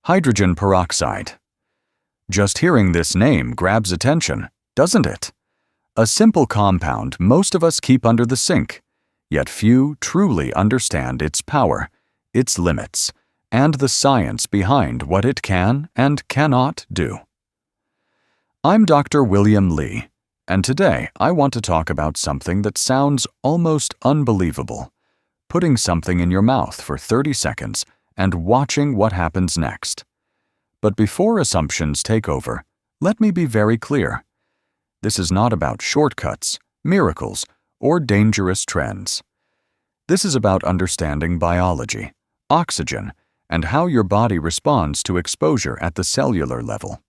Hydrogen peroxide. Just hearing this name grabs attention, doesn't it? A simple compound most of us keep under the sink, yet few truly understand its power, its limits, and the science behind what it can and cannot do. I'm Dr. William Lee, and today I want to talk about something that sounds almost unbelievable: putting something in your mouth for 30 seconds and watching what happens next. But before assumptions take over, let me be very clear. This is not about shortcuts, miracles, or dangerous trends. This is about understanding biology, oxygen, and how your body responds to exposure at the cellular level.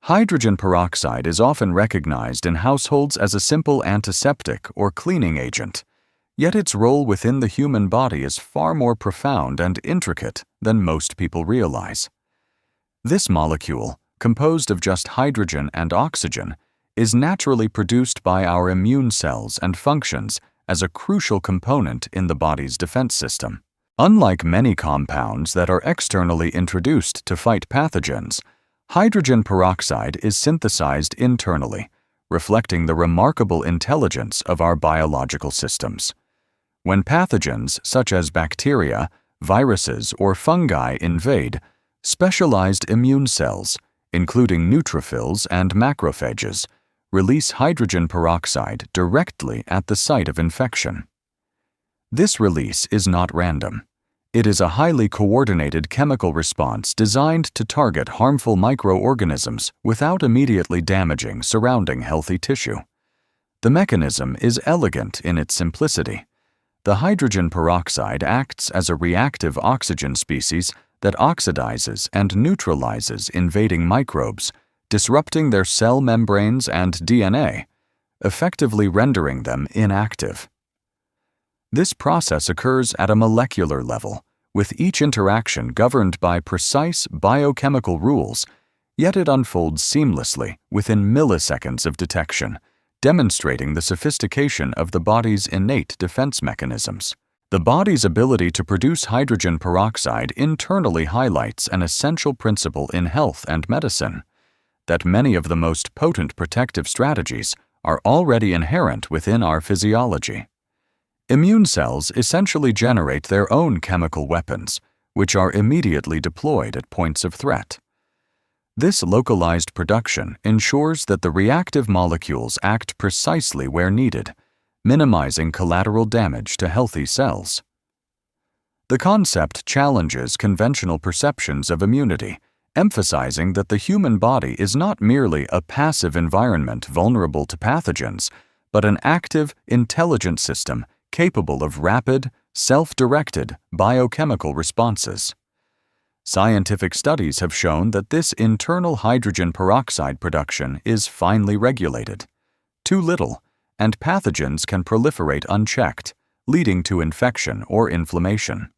Hydrogen peroxide is often recognized in households as a simple antiseptic or cleaning agent, yet its role within the human body is far more profound and intricate than most people realize. This molecule, composed of just hydrogen and oxygen, is naturally produced by our immune cells and functions as a crucial component in the body's defense system. Unlike many compounds that are externally introduced to fight pathogens, hydrogen peroxide is synthesized internally, reflecting the remarkable intelligence of our biological systems. When pathogens such as bacteria, viruses, or fungi invade, specialized immune cells, including neutrophils and macrophages, release hydrogen peroxide directly at the site of infection. This release is not random. It is a highly coordinated chemical response designed to target harmful microorganisms without immediately damaging surrounding healthy tissue. The mechanism is elegant in its simplicity. The hydrogen peroxide acts as a reactive oxygen species that oxidizes and neutralizes invading microbes, disrupting their cell membranes and DNA, effectively rendering them inactive. This process occurs at a molecular level, with each interaction governed by precise biochemical rules, yet it unfolds seamlessly within milliseconds of detection, demonstrating the sophistication of the body's innate defense mechanisms. The body's ability to produce hydrogen peroxide internally highlights an essential principle in health and medicine: that many of the most potent protective strategies are already inherent within our physiology. Immune cells essentially generate their own chemical weapons, which are immediately deployed at points of threat. This localized production ensures that the reactive molecules act precisely where needed, minimizing collateral damage to healthy cells. The concept challenges conventional perceptions of immunity, emphasizing that the human body is not merely a passive environment vulnerable to pathogens, but an active, intelligent system capable of rapid, self-directed biochemical responses. Scientific studies have shown that this internal hydrogen peroxide production is finely regulated. Too little, and pathogens can proliferate unchecked, leading to infection or inflammation.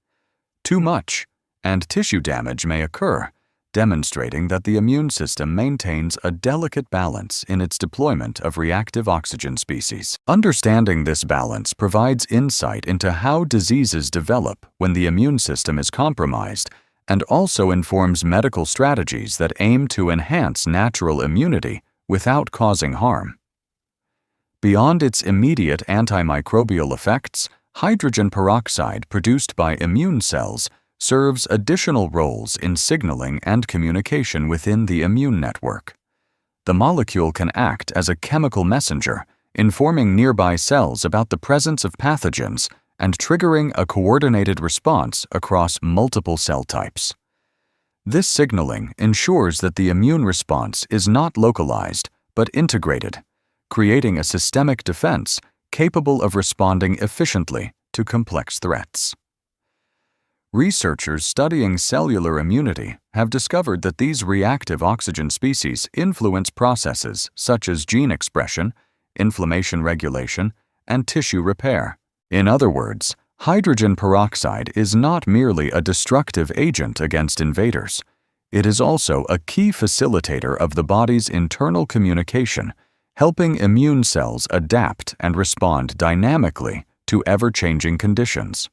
Too much, and tissue damage may occur, demonstrating that the immune system maintains a delicate balance in its deployment of reactive oxygen species. Understanding this balance provides insight into how diseases develop when the immune system is compromised, and also informs medical strategies that aim to enhance natural immunity without causing harm. Beyond its immediate antimicrobial effects, hydrogen peroxide produced by immune cells serves additional roles in signaling and communication within the immune network. The molecule can act as a chemical messenger, informing nearby cells about the presence of pathogens and triggering a coordinated response across multiple cell types. This signaling ensures that the immune response is not localized but integrated, creating a systemic defense capable of responding efficiently to complex threats. Researchers studying cellular immunity have discovered that these reactive oxygen species influence processes such as gene expression, inflammation regulation, and tissue repair. In other words, hydrogen peroxide is not merely a destructive agent against invaders. It is also a key facilitator of the body's internal communication, helping immune cells adapt and respond dynamically to ever-changing conditions.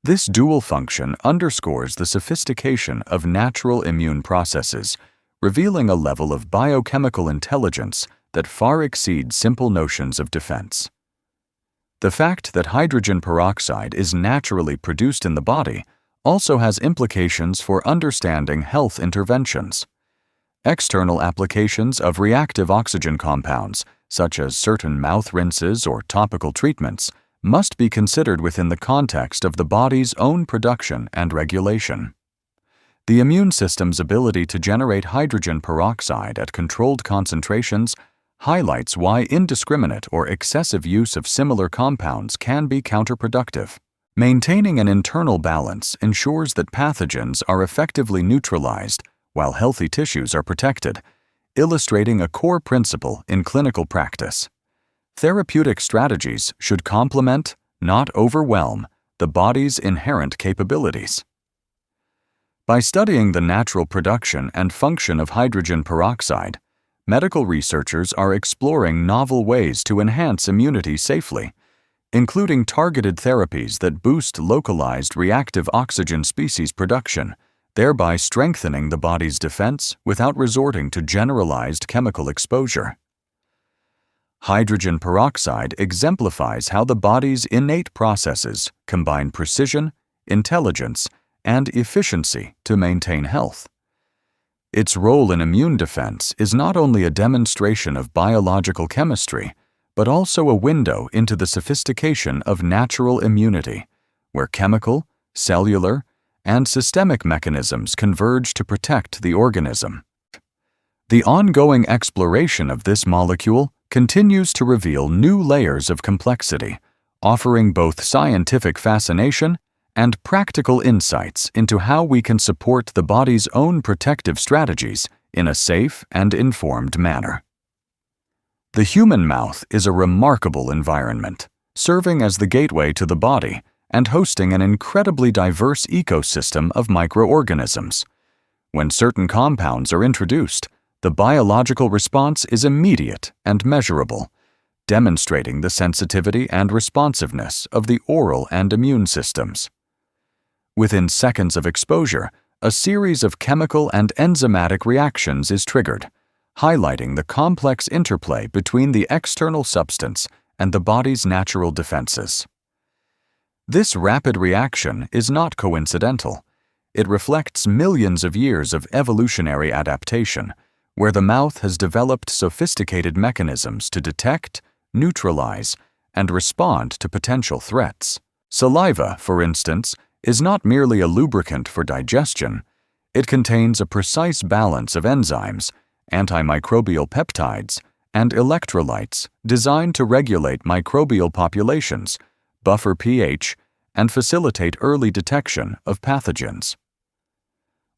This dual function underscores the sophistication of natural immune processes, revealing a level of biochemical intelligence that far exceeds simple notions of defense. The fact that hydrogen peroxide is naturally produced in the body also has implications for understanding health interventions. External applications of reactive oxygen compounds, such as certain mouth rinses or topical treatments, must be considered within the context of the body's own production and regulation. The immune system's ability to generate hydrogen peroxide at controlled concentrations highlights why indiscriminate or excessive use of similar compounds can be counterproductive. Maintaining an internal balance ensures that pathogens are effectively neutralized while healthy tissues are protected, illustrating a core principle in clinical practice. Therapeutic strategies should complement, not overwhelm, the body's inherent capabilities. By studying the natural production and function of hydrogen peroxide, medical researchers are exploring novel ways to enhance immunity safely, including targeted therapies that boost localized reactive oxygen species production, thereby strengthening the body's defense without resorting to generalized chemical exposure. Hydrogen peroxide exemplifies how the body's innate processes combine precision, intelligence, and efficiency to maintain health. Its role in immune defense is not only a demonstration of biological chemistry, but also a window into the sophistication of natural immunity, where chemical, cellular, and systemic mechanisms converge to protect the organism. The ongoing exploration of this molecule continues to reveal new layers of complexity, offering both scientific fascination and practical insights into how we can support the body's own protective strategies in a safe and informed manner. The human mouth is a remarkable environment, serving as the gateway to the body and hosting an incredibly diverse ecosystem of microorganisms. When certain compounds are introduced, the biological response is immediate and measurable, demonstrating the sensitivity and responsiveness of the oral and immune systems. Within seconds of exposure, a series of chemical and enzymatic reactions is triggered, highlighting the complex interplay between the external substance and the body's natural defenses. This rapid reaction is not coincidental. It reflects millions of years of evolutionary adaptation, where the mouth has developed sophisticated mechanisms to detect, neutralize, and respond to potential threats. Saliva, for instance, is not merely a lubricant for digestion. It contains a precise balance of enzymes, antimicrobial peptides, and electrolytes designed to regulate microbial populations, buffer pH, and facilitate early detection of pathogens.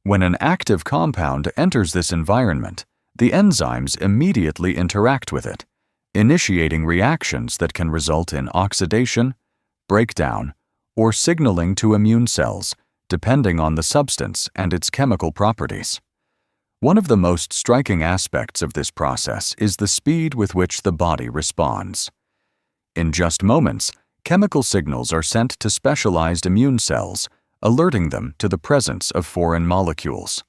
When an active compound enters this environment, the enzymes immediately interact with it, initiating reactions that can result in oxidation, breakdown, or signaling to immune cells, depending on the substance and its chemical properties. One of the most striking aspects of this process is the speed with which the body responds. In just moments, chemical signals are sent to specialized immune cells, alerting them to the presence of foreign molecules.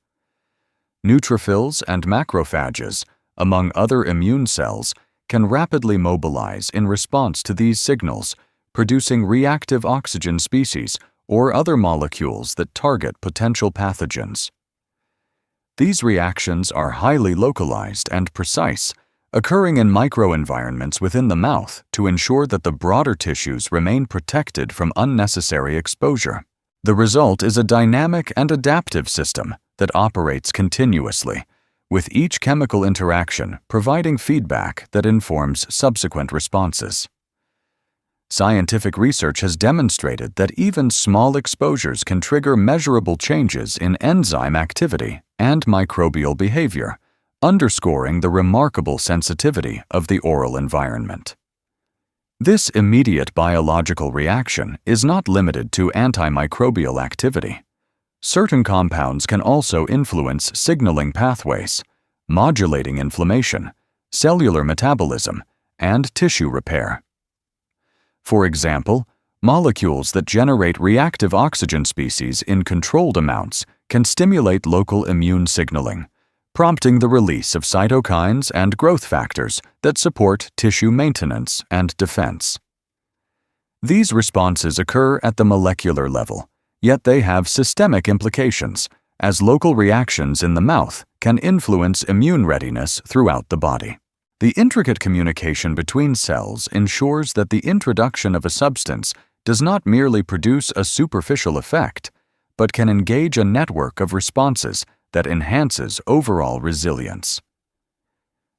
Neutrophils and macrophages, among other immune cells, can rapidly mobilize in response to these signals, producing reactive oxygen species or other molecules that target potential pathogens. These reactions are highly localized and precise, occurring in microenvironments within the mouth to ensure that the broader tissues remain protected from unnecessary exposure. The result is a dynamic and adaptive system that operates continuously, with each chemical interaction providing feedback that informs subsequent responses. Scientific research has demonstrated that even small exposures can trigger measurable changes in enzyme activity and microbial behavior, underscoring the remarkable sensitivity of the oral environment. This immediate biological reaction is not limited to antimicrobial activity. Certain compounds can also influence signaling pathways, modulating inflammation, cellular metabolism, and tissue repair. For example, Molecules that generate reactive oxygen species in controlled amounts can stimulate local immune signaling, prompting the release of cytokines and growth factors that support tissue maintenance and defense. These responses occur at the molecular level, yet they have systemic implications, as local reactions in the mouth can influence immune readiness throughout the body. The intricate communication between cells ensures that the introduction of a substance does not merely produce a superficial effect, but can engage a network of responses that enhances overall resilience.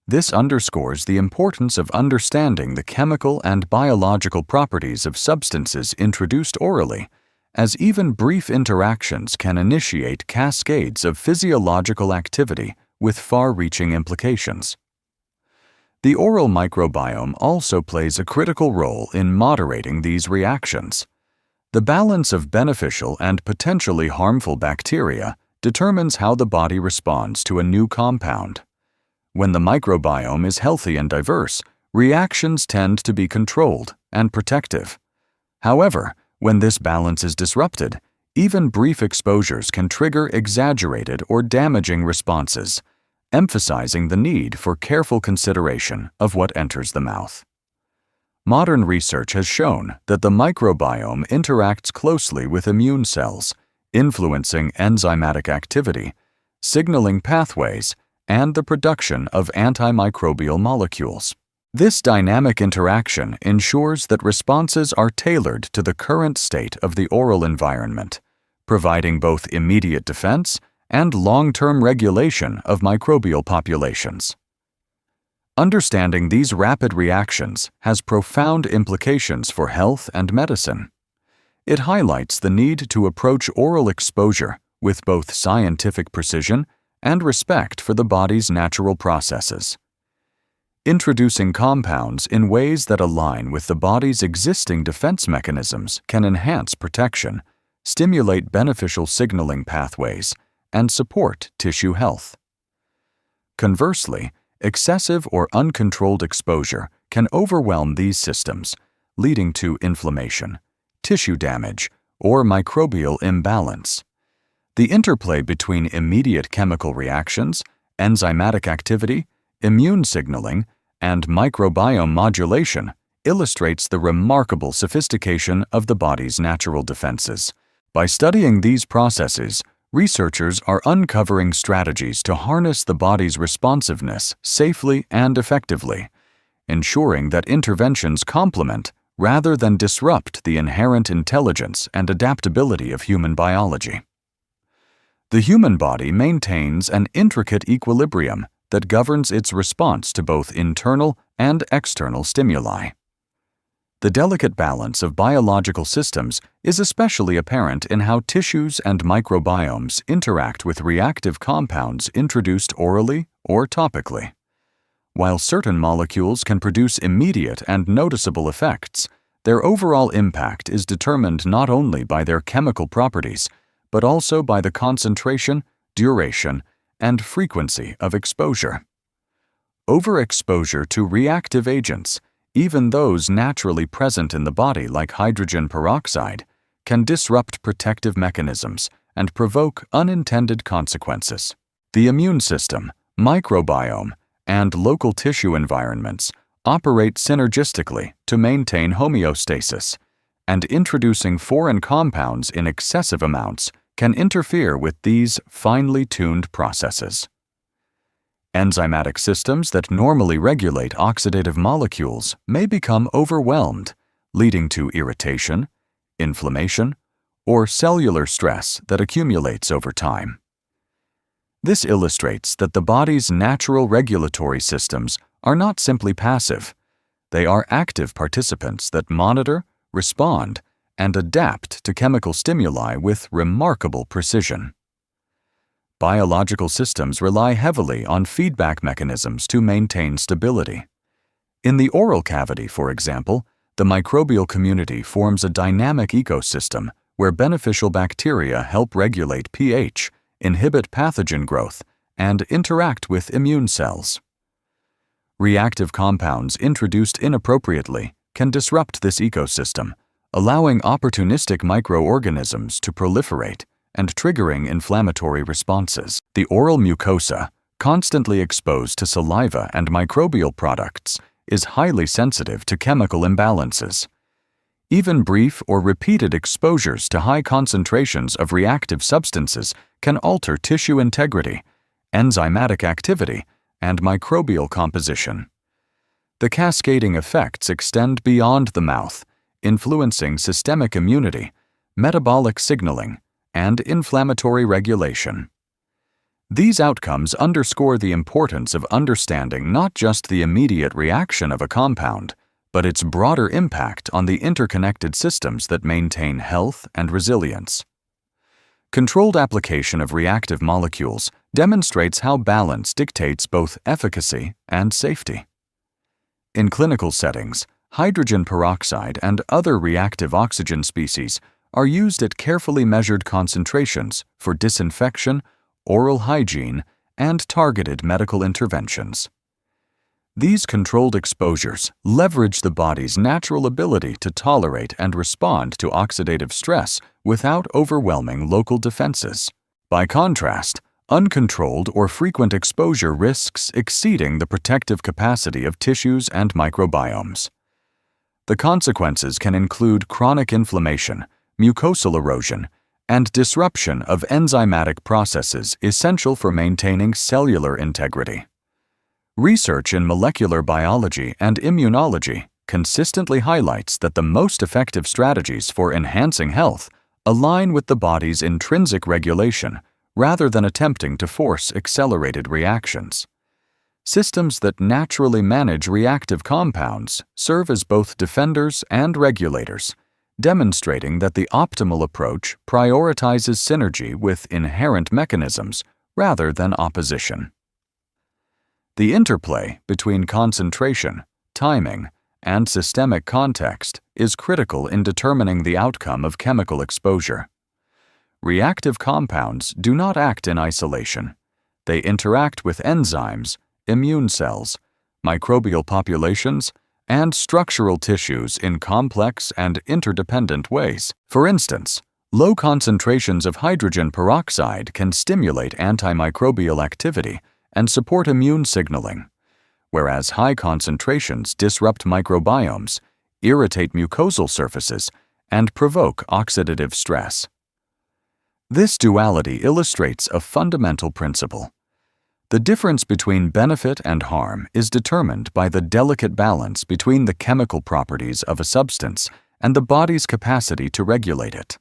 This underscores the importance of understanding the chemical and biological properties of substances introduced orally, as even brief interactions can initiate cascades of physiological activity with far-reaching implications. The oral microbiome also plays a critical role in moderating these reactions. The balance of beneficial and potentially harmful bacteria determines how the body responds to a new compound. When the microbiome is healthy and diverse, reactions tend to be controlled and protective. However, when this balance is disrupted, even brief exposures can trigger exaggerated or damaging responses, emphasizing the need for careful consideration of what enters the mouth. Modern research has shown that the microbiome interacts closely with immune cells, influencing enzymatic activity, signaling pathways, and the production of antimicrobial molecules. This dynamic interaction ensures that responses are tailored to the current state of the oral environment, providing both immediate defense and long-term regulation of microbial populations. Understanding these rapid reactions has profound implications for health and medicine. It highlights the need to approach oral exposure with both scientific precision and respect for the body's natural processes. Introducing compounds in ways that align with the body's existing defense mechanisms can enhance protection, stimulate beneficial signaling pathways, and support tissue health. Conversely, excessive or uncontrolled exposure can overwhelm these systems, leading to inflammation, tissue damage, or microbial imbalance. The interplay between immediate chemical reactions, enzymatic activity, immune signaling, and microbiome modulation illustrates the remarkable sophistication of the body's natural defenses. By studying these processes, researchers are uncovering strategies to harness the body's responsiveness safely and effectively, ensuring that interventions complement rather than disrupt the inherent intelligence and adaptability of human biology. The human body maintains an intricate equilibrium that governs its response to both internal and external stimuli. The delicate balance of biological systems is especially apparent in how tissues and microbiomes interact with reactive compounds introduced orally or topically. While certain molecules can produce immediate and noticeable effects, their overall impact is determined not only by their chemical properties, but also by the concentration, duration, and frequency of exposure. Overexposure to reactive agents, even those naturally present in the body like hydrogen peroxide, can disrupt protective mechanisms and provoke unintended consequences. The immune system, microbiome, and local tissue environments operate synergistically to maintain homeostasis, and introducing foreign compounds in excessive amounts can interfere with these finely tuned processes. Enzymatic systems that normally regulate oxidative molecules may become overwhelmed, leading to irritation, inflammation, or cellular stress that accumulates over time. This illustrates that the body's natural regulatory systems are not simply passive. They are active participants that monitor, respond, and adapt to chemical stimuli with remarkable precision. Biological systems rely heavily on feedback mechanisms to maintain stability. In the oral cavity, for example, the microbial community forms a dynamic ecosystem where beneficial bacteria help regulate pH, inhibit pathogen growth, and interact with immune cells. Reactive compounds introduced inappropriately can disrupt this ecosystem, allowing opportunistic microorganisms to proliferate and triggering inflammatory responses. The oral mucosa, constantly exposed to saliva and microbial products, is highly sensitive to chemical imbalances. Even brief or repeated exposures to high concentrations of reactive substances can alter tissue integrity, enzymatic activity, and microbial composition. The cascading effects extend beyond the mouth, influencing systemic immunity, metabolic signaling, and inflammatory regulation. These outcomes underscore the importance of understanding not just the immediate reaction of a compound, but its broader impact on the interconnected systems that maintain health and resilience. Controlled application of reactive molecules demonstrates how balance dictates both efficacy and safety. In clinical settings, hydrogen peroxide and other reactive oxygen species are used at carefully measured concentrations for disinfection, oral hygiene, and targeted medical interventions. These controlled exposures leverage the body's natural ability to tolerate and respond to oxidative stress without overwhelming local defenses. By contrast, uncontrolled or frequent exposure risks exceeding the protective capacity of tissues and microbiomes. The consequences can include chronic inflammation, mucosal erosion, and disruption of enzymatic processes essential for maintaining cellular integrity. Research in molecular biology and immunology consistently highlights that the most effective strategies for enhancing health align with the body's intrinsic regulation rather than attempting to force accelerated reactions. Systems that naturally manage reactive compounds serve as both defenders and regulators, demonstrating that the optimal approach prioritizes synergy with inherent mechanisms rather than opposition. The interplay between concentration, timing, and systemic context is critical in determining the outcome of chemical exposure. Reactive compounds do not act in isolation. They interact with enzymes, immune cells, microbial populations, and structural tissues in complex and interdependent ways. For instance, low concentrations of hydrogen peroxide can stimulate antimicrobial activity and support immune signaling, whereas high concentrations disrupt microbiomes, irritate mucosal surfaces, and provoke oxidative stress. This duality illustrates a fundamental principle. The difference between benefit and harm is determined by the delicate balance between the chemical properties of a substance and the body's capacity to regulate it.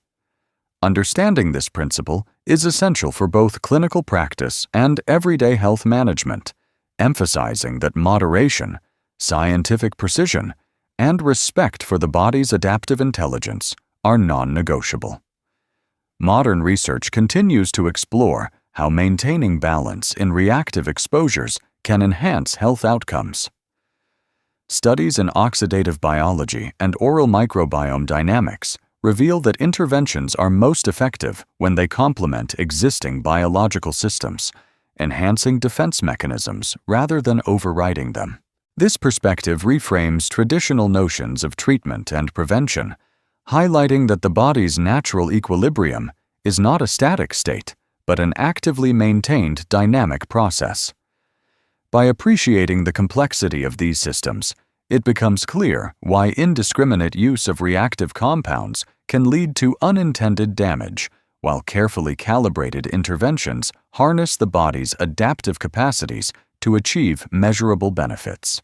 Understanding this principle is essential for both clinical practice and everyday health management, emphasizing that moderation, scientific precision, and respect for the body's adaptive intelligence are non-negotiable. Modern research continues to explore how maintaining balance in reactive exposures can enhance health outcomes. Studies in oxidative biology and oral microbiome dynamics reveal that interventions are most effective when they complement existing biological systems, enhancing defense mechanisms rather than overriding them. This perspective reframes traditional notions of treatment and prevention, highlighting that the body's natural equilibrium is not a static state, but an actively maintained dynamic process. By appreciating the complexity of these systems, it becomes clear why indiscriminate use of reactive compounds can lead to unintended damage, while carefully calibrated interventions harness the body's adaptive capacities to achieve measurable benefits.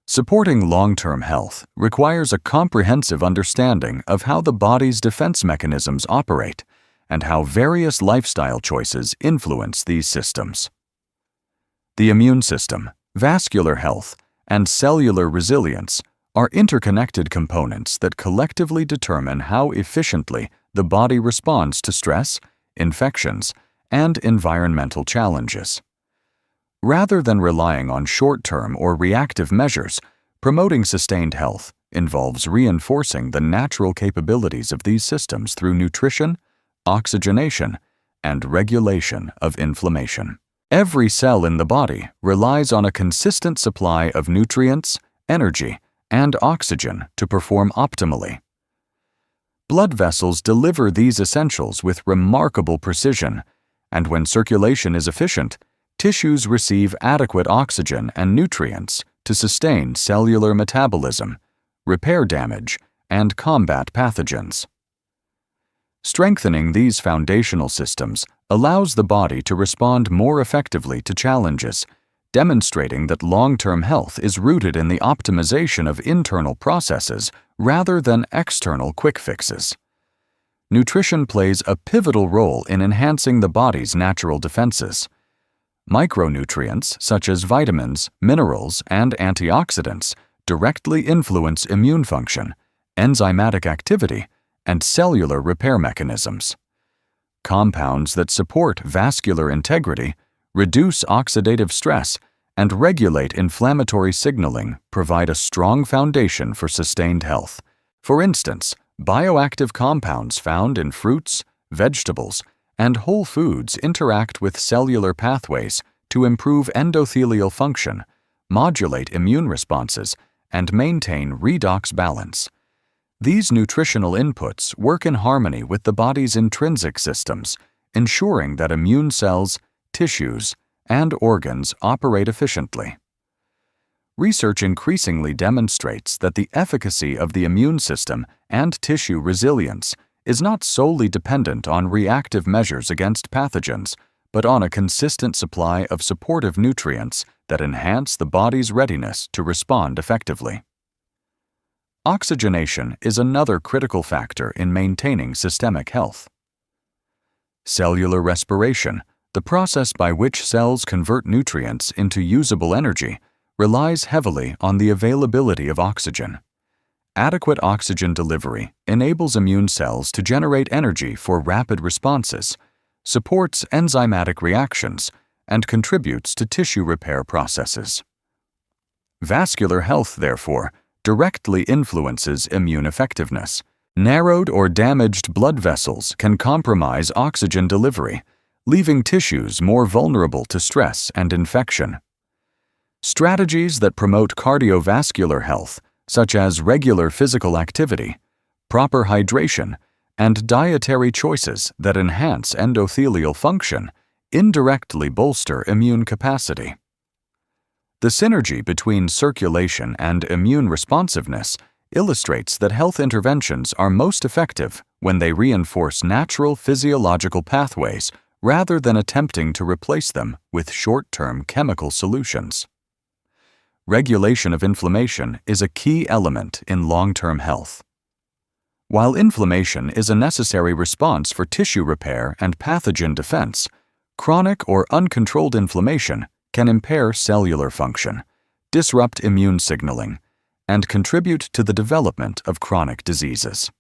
Supporting long-term health requires a comprehensive understanding of how the body's defense mechanisms operate and how various lifestyle choices influence these systems. The immune system, vascular health, and cellular resilience are interconnected components that collectively determine how efficiently the body responds to stress, infections, and environmental challenges. Rather than relying on short-term or reactive measures, promoting sustained health involves reinforcing the natural capabilities of these systems through nutrition, oxygenation, and regulation of inflammation. Every cell in the body relies on a consistent supply of nutrients, energy, and oxygen to perform optimally. Blood vessels deliver these essentials with remarkable precision, and when circulation is efficient, tissues receive adequate oxygen and nutrients to sustain cellular metabolism, repair damage, and combat pathogens. Strengthening these foundational systems allows the body to respond more effectively to challenges, demonstrating that long-term health is rooted in the optimization of internal processes rather than external quick fixes. Nutrition plays a pivotal role in enhancing the body's natural defenses. Micronutrients, such as vitamins, minerals, and antioxidants, directly influence immune function, enzymatic activity, and cellular repair mechanisms. Compounds that support vascular integrity, reduce oxidative stress, and regulate inflammatory signaling provide a strong foundation for sustained health. For instance, bioactive compounds found in fruits, vegetables, and whole foods interact with cellular pathways to improve endothelial function, modulate immune responses, and maintain redox balance. These nutritional inputs work in harmony with the body's intrinsic systems, ensuring that immune cells, tissues, and organs operate efficiently. Research increasingly demonstrates that the efficacy of the immune system and tissue resilience is not solely dependent on reactive measures against pathogens, but on a consistent supply of supportive nutrients that enhance the body's readiness to respond effectively. Oxygenation is another critical factor in maintaining systemic health. Cellular respiration, the process by which cells convert nutrients into usable energy, relies heavily on the availability of oxygen. Adequate oxygen delivery enables immune cells to generate energy for rapid responses, supports enzymatic reactions, and contributes to tissue repair processes. Vascular health, therefore, directly influences immune effectiveness. Narrowed or damaged blood vessels can compromise oxygen delivery, leaving tissues more vulnerable to stress and infection. Strategies that promote cardiovascular health, such as regular physical activity, proper hydration, and dietary choices that enhance endothelial function, indirectly bolster immune capacity. The synergy between circulation and immune responsiveness illustrates that health interventions are most effective when they reinforce natural physiological pathways rather than attempting to replace them with short-term chemical solutions. Regulation of inflammation is a key element in long-term health. While inflammation is a necessary response for tissue repair and pathogen defense, chronic or uncontrolled inflammation can impair cellular function, disrupt immune signaling, and contribute to the development of chronic diseases.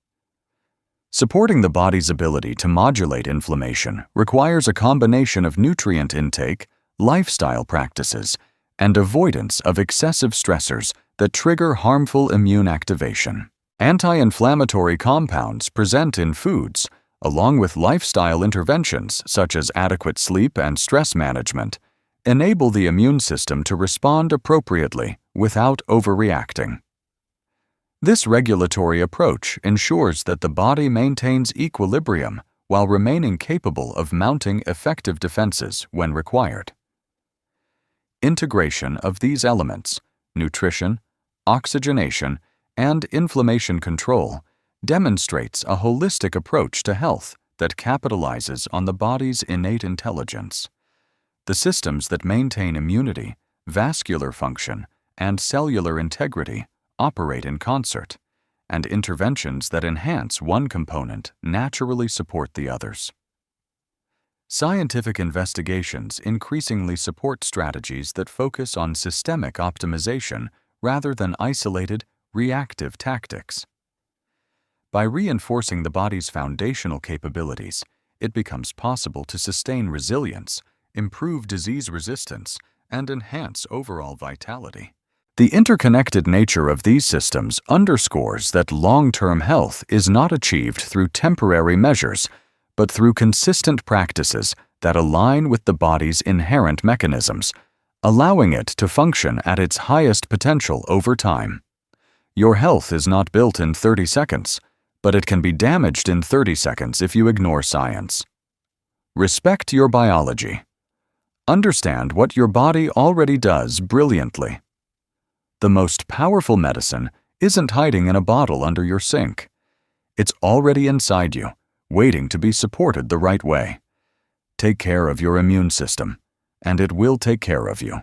Supporting the body's ability to modulate inflammation requires a combination of nutrient intake, lifestyle practices, and avoidance of excessive stressors that trigger harmful immune activation. Anti-inflammatory compounds present in foods, along with lifestyle interventions such as adequate sleep and stress management, enable the immune system to respond appropriately without overreacting. This regulatory approach ensures that the body maintains equilibrium while remaining capable of mounting effective defenses when required. Integration of these elements, nutrition, oxygenation, and inflammation control, demonstrates a holistic approach to health that capitalizes on the body's innate intelligence. The systems that maintain immunity, vascular function, and cellular integrity operate in concert, and interventions that enhance one component naturally support the others. Scientific investigations increasingly support strategies that focus on systemic optimization rather than isolated, reactive tactics. By reinforcing the body's foundational capabilities, it becomes possible to sustain resilience, improve disease resistance, and enhance overall vitality. The interconnected nature of these systems underscores that long-term health is not achieved through temporary measures, but through consistent practices that align with the body's inherent mechanisms, allowing it to function at its highest potential over time. Your health is not built in 30 seconds, but it can be damaged in 30 seconds if you ignore science. Respect your biology. Understand what your body already does brilliantly. The most powerful medicine isn't hiding in a bottle under your sink. It's already inside you, waiting to be supported the right way. Take care of your immune system, and it will take care of you.